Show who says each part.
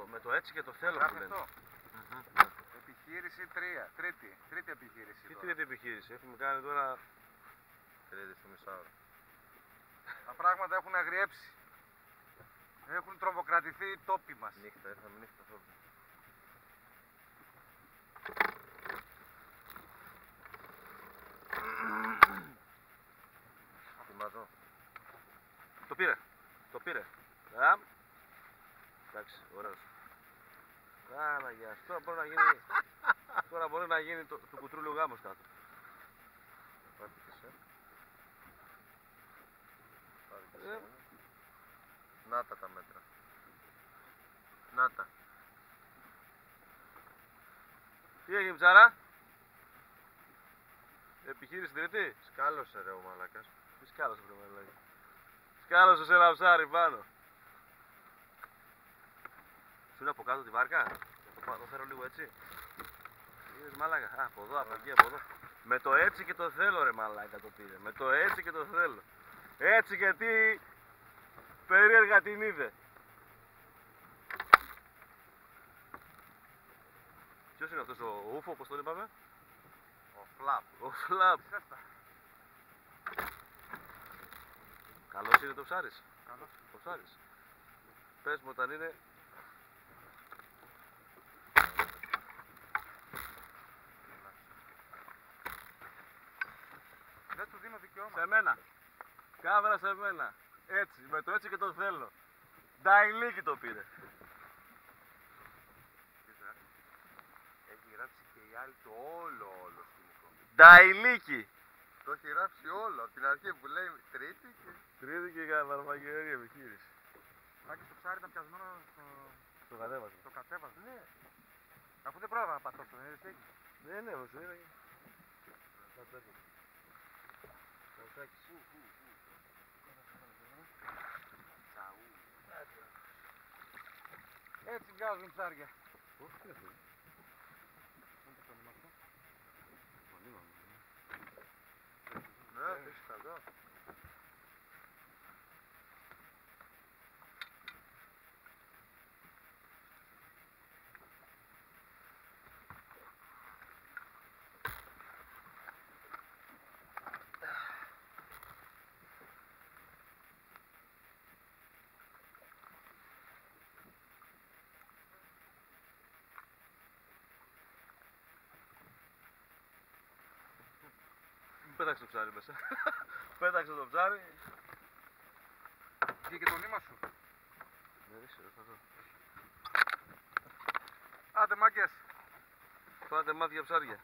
Speaker 1: με το έτσι και το θέλω που λένε.
Speaker 2: Επιχείρηση 3. Τρίτη επιχείρηση.
Speaker 1: Τι τρίτη επιχείρηση, έχουμε κάνει τώρα.
Speaker 3: Τρίτη στο μισάωρο.
Speaker 2: Τα πράγματα έχουν αγριέψει. Έχουν τρομοκρατηθεί οι τόποι μας.
Speaker 3: Νύχτα, ήρθαμε νύχτα αυτό. Θυμάτω.
Speaker 1: Το πήρε. Εντάξει, ωραίος. Παναγιά, τώρα μπορεί να γίνει το κουτρούλιο γάμος κάτω.
Speaker 3: Να τα μέτρα. Να τα.
Speaker 1: Τι έγινε ψάρα? Επιχείρηση τρίτη?
Speaker 3: Σκάλωσε ρε ο μαλάκας.
Speaker 1: Τι σκάλωσε βρε μαλάκα? Σκάλωσε σε ένα ψάρι πάνω. Σου είναι από κάτω τη βάρκα? Το φέρω λίγο έτσι. Είδες μαλάκα? Από εδώ, από εκεί, από εδώ. Με το έτσι και το θέλω ρε μαλάκα το πήρε. Με το έτσι και το θέλω. Έτσι και τι περίεργα την είδε. Ποιος είναι αυτός ο Ούφο, όπως τον είπαμε?
Speaker 3: Ο Φλαπ.
Speaker 1: Ο Φλαπ. Καλός είναι το ψάρις.
Speaker 2: Καλώς.
Speaker 1: Το ψάρις. Πες μου όταν είναι.
Speaker 2: Δεν του δίνω δικαιώματα.
Speaker 1: Σε μένα. Κάμερα σε μένα. Έτσι, με το έτσι και το θέλω. Νταϊλίκι το πήρε.
Speaker 3: Έχει γράψει και η άλλη το όλο σκηνικό.
Speaker 1: Νταϊλίκι.
Speaker 3: Το έχει γράψει όλο από την αρχή που λέει τρίτη και...
Speaker 1: Τρίτη και καρμαγερή επιχείρηση.
Speaker 2: Άκη το ψάρι ήταν πιασμένο
Speaker 1: Το κατέβασε.
Speaker 2: στο κατέβασμα. Ναι. Αφού δεν πρόλαβα να πατώσω, δεν είδες εκεί.
Speaker 1: Ναι, μου σου είδα.
Speaker 2: Έτσι βγάζουν ψάρια.
Speaker 1: Όχι, τι αυτό.
Speaker 3: Ναι, έχεις καλά.
Speaker 1: Πέταξε το ψάρι μέσα. Πέταξε το ψάρι.
Speaker 2: Βγήκε το νήμα σου.
Speaker 1: Δεν ξέρω, θα δω.
Speaker 2: Άντε μάγκες.
Speaker 1: Πάτε μάτια ψάρια.